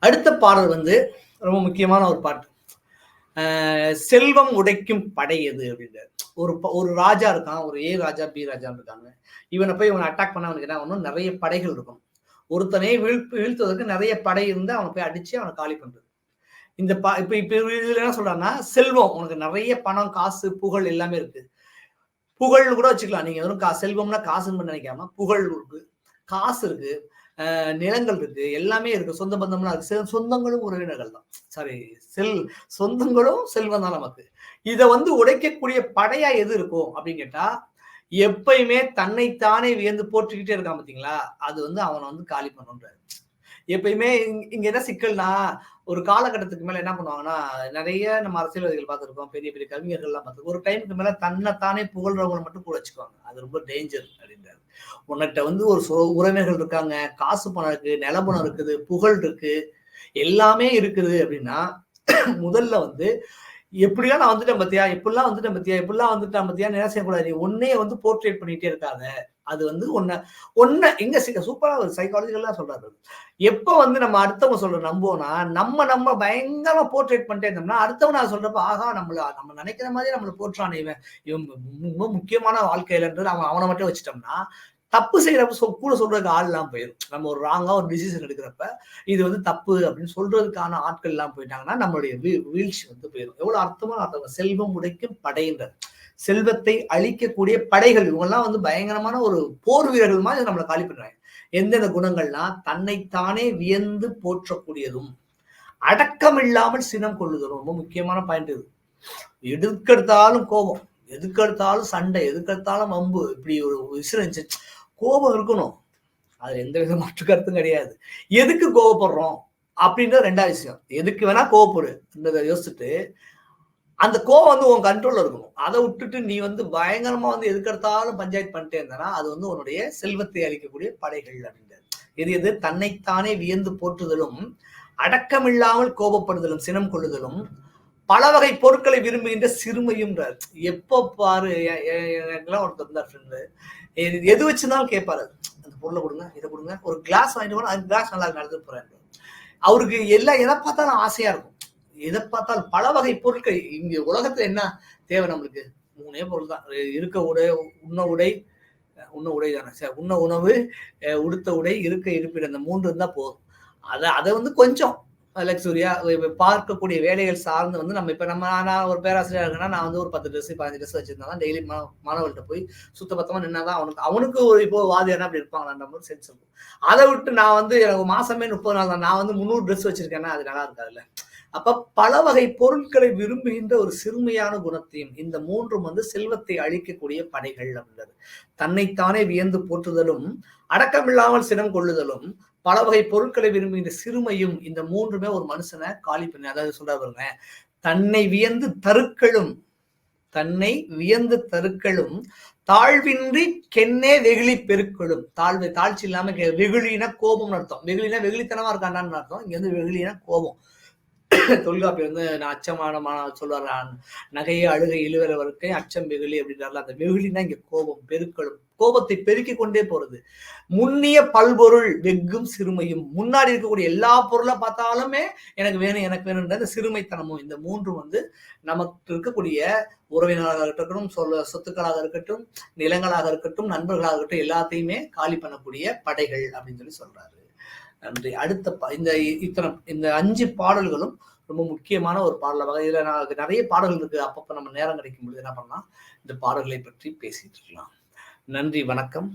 அடுத்த பாடல் வந்து ரொம்ப முக்கியமான ஒரு பாட்டு. செல்வம் உடைக்கும் படை எது அப்படின்றாரு. ஒரு ராஜா இருக்கான். ஒரு ஏ ராஜா, பி ராஜான்னு இருக்காங்க. இவனை அட்டாக் பண்ண அவனுக்கு என்ன ஆகணும்? நிறைய படைகள் இருக்கும். ஒருத்தனே வீழ்த்துவதற்கு நிறைய படை இருந்து அவனை போய் அடிச்சு அவனை காலி பண்றது. இப்ப இதுல என்ன சொல்றான்னா, செல்வம் உனக்கு நிறைய பணம், காசு, புகழ் எல்லாமே இருக்கு. புகழ்னு கூட வச்சுக்கலாம். நீங்க வெறும் செல்வம்னா காசுன்னு நினைக்காம புகழ் இருக்கு, காசு இருக்கு, நிலங்கள் இருக்கு, எல்லாமே இருக்கு, சொந்த பந்தம்லாம் இருக்கு. சொந்தங்களும் உறவினர்கள் தான். சாரி, சொந்தங்களும் செல்வம் தான் நமக்கு. இத வந்து உடைக்கக்கூடிய படையா எது இருக்கும் அப்படின்னு கேட்டா, எப்பயுமே தன்னைத்தானே வியந்து போற்றிக்கிட்டே இருக்கான் பாத்தீங்களா, அது வந்து அவனை வந்து காலி பண்ணுன்றாரு. எப்பயுமே இங்க என்ன சிக்கல்னா, ஒரு காலகட்டத்துக்கு மேல என்ன பண்ணுவாங்கன்னா, நிறைய நம்ம அரசியல்வாதிகள் பார்த்திருக்கோம், பெரிய பெரிய கவிஞர்கள்லாம் பார்த்திருக்கோம். ஒரு டைமுக்கு மேல தன்னைத்தானே புகழ்றவங்களை மட்டும் கூட வச்சுக்குவாங்க. அது ரொம்ப டேஞ்சர் அப்படின்றாரு. உன்கிட்ட வந்து ஒரு உறவினர்கள் இருக்காங்க, காசு பணம் இருக்கு, நிலபணம் இருக்குது, புகழ் இருக்கு, எல்லாமே இருக்குது அப்படின்னா, முதல்ல வந்து எப்படிலாம் நான் வந்துட்டேன் பாத்தியா, எப்படிலாம் வந்துட்டேன் பாத்தியா, எப்படிலாம் வந்துட்டேன் பாத்தியா, என்ன செய்யக்கூடாது, உன்னையே வந்து போர்ட்ரேட் பண்ணிட்டே இருக்காத. அது வந்து ஒன்ன எங்க சூப்பரா ஒரு சைக்காலஜிக்கலா சொல்றாரு. எப்ப வந்து நம்ம அடுத்தவங்க சொல்ற நம்புவோம்னா, நம்ம பயங்கரமா போர்ட்ரேட் பண்ணிட்டே இருந்தோம்னா, அடுத்தவன் நான் சொல்றப்ப, ஆகா நம்ம நினைக்கிற மாதிரி நம்மள போற்றானே இவன் ரொம்ப முக்கியமான வாழ்க்கையிலன்றது அவனை மட்டும் வச்சுட்டோம்னா, தப்பு செய்யறப்ப கூட சொல்றதுக்கு ஆள் எல்லாம் போயிடும். நம்ம ஒரு ராங்கா ஒரு டிசிஷன் எடுக்கிறப்ப இது வந்து தப்பு அப்படின்னு சொல்றதுக்கான ஆட்கள் எல்லாம் போயிட்டாங்கன்னா நம்மளுடைய வீழ்ச்சி வந்து போயிடும். எவ்வளவு அர்த்தமான அர்த்தம். செல்வம் உடைக்கும் படைன்றது, செல்வத்தை அழிக்கக்கூடிய படைகள். இவங்கெல்லாம் வந்து பயங்கரமான ஒரு போர் வீரர்கள் மாதிரி நம்மளை காலி பண்றாங்க. எந்தெந்த குணங்கள்னா, தன்னைத்தானே வியந்து போற்றக்கூடியதும், அடக்கம் இல்லாமல் சினம் கொள்ளுதலும். ரொம்ப முக்கியமான பாயிண்ட் இது. எதுக்கெடுத்தாலும் கோபம், எதுக்கெடுத்தாலும் சண்டை, எதுக்கெடுத்தாலும் வம்பு, இப்படி ஒரு விஷயம் இருந்துச்சு. கோபம் இருக்கணும், அது எந்த வித மாற்று கருத்தும் கிடையாது. எதுக்கு கோவப்படுறோம் அப்படின்ற ரெண்டாவது விஷயம். எதுக்கு வேணா கோவப்படு யோசிச்சுட்டு, அந்த கோவம் வந்து உன் கண்ட்ரோல்ல இருக்கணும். அதை விட்டுட்டு நீ வந்து பயங்கரமா வந்து எதுக்கெடுத்தாலும் பஞ்சாயத்து பண்ணிட்டே இருந்தனா, அது வந்து உன்னுடைய செல்வத்தை அளிக்கக்கூடிய படைகள் அப்படின்றது. எது தன்னைத்தானே வியந்து போற்றுதலும், அடக்கமில்லாமல் கோபப்படுதலும், சினம் கொள்ளுதலும், பல வகை பொருட்களை விரும்புகின்ற சிறுமையும்ன்றார். எப்ப பாரு எனக்குலாம் ஒருத்தர் இருந்தார் ஃப்ரெண்டு, எது வச்சுனாலும் கேட்பாரு. அந்த பொருளை கொடுங்க, இதை கொடுங்க, ஒரு கிளாஸ் வாங்கிட்டு போனா அந்த கிளாஸ் நல்லா நடந்து போறாரு. அவருக்கு எல்லாம் எதை பார்த்தாலும் ஆசையா இருக்கும். எதை பார்த்தாலும் பல வகை பொருட்கள். இங்க உலகத்துல என்ன தேவை நம்மளுக்கு? 3 பொருள் தான். இருக்க உடை, உண்ண உடை தானே, உண்ண உணவு, உடுத்த உடை, இருக்க இருப்பிடம், இந்த 3 இருந்தா போதும். அதை வந்து கொஞ்சம் லக்ஸுரியா பார்க்கக்கூடிய வேலைகள் சார்ந்து வந்து நம்ம இப்ப நான் ஒரு பேராசிரியர் இருக்குன்னா, நான் வந்து ஒரு 10 ட்ரெஸ் 15 ட்ரெஸ் வச்சிருந்தா டெய்லி மாணவர்கள்ட்ட போய் சுத்தபத்தமா நின்னாதான் அவனுக்கு ஒரு இப்போ வாதியானா அப்படி இருப்பாங்களான்ற மாதிரி சென்ஸ் இருக்கும். அதை விட்டு நான் வந்து எனக்கு மாசமே 30 நாள் தான், நான் வந்து 300 ட்ரெஸ் வச்சிருக்கேன்னா அது நல்லா இருக்காதுல்ல. அப்ப பல வகை பொருட்களை விரும்புகின்ற ஒரு சிறுமையான குணத்தையும், இந்த 3ம் வந்து செல்வத்தை அழிக்கக்கூடிய படைகள் அப்படின்றது. தன்னைத்தானே வியந்து போற்றுதலும், அடக்கமில்லாமல் சினம் கொள்ளுதலும், பல வகை பொருட்களை விரும்புகின்ற சிறுமையும், இந்த 3மே ஒரு மனுஷனை காலி பண்ணி, அதாவது சொல்ற பாருங்க, தன்னை வியந்து தருக்களும் தாழ்வின்றி கென்னே வெகுளி பெருக்களும். தாழ்ச்சி இல்லாம வெகுளினா கோபம்னு அர்த்தம். வெகுளினா வெகுளித்தனமா இருக்காண்டான்னு அர்த்தம். இங்க வந்து வெகுளினா கோபம். தொல்காப்பி வந்து நான் அச்சமான சொல்லுவார், நகையை அழுகை இழுவர வரைக்கை அச்சம் வெகுளி அப்படின்றாரு. அந்த வெகுளினா இங்க கோபம், பெருக்களும், கோபத்தை பெருக்கிக் கொண்டே போறது. முன்னிய பல்பொருள் வெக்கும் சிறுமையும், முன்னாடி இருக்கக்கூடிய எல்லா பொருளை பார்த்தாலுமே எனக்கு வேணும்ன்ற அந்த சிறுமைத்தனமும், இந்த 3 வந்து நமக்கு இருக்கக்கூடிய உறவினராக இருக்கட்டும், சொத்துக்களாக இருக்கட்டும், நிலங்களாக இருக்கட்டும், நண்பர்களாக இருக்கட்டும், எல்லாத்தையுமே காலி பண்ணக்கூடிய படைகள் அப்படின்னு சொல்றாரு. நன்றி. அடுத்த இந்த 5 பாடல்களும் ரொம்ப முக்கியமான ஒரு பாடல் வகை. இதுல நிறைய பாடல்கள் இருக்கு. அப்பப்ப நம்ம நேரம் கிடைக்கும் பொழுது என்ன பண்ணலாம், இந்த பாடல்களை பற்றி பேசிட்டு இருக்கலாம். நன்றி, வணக்கம்.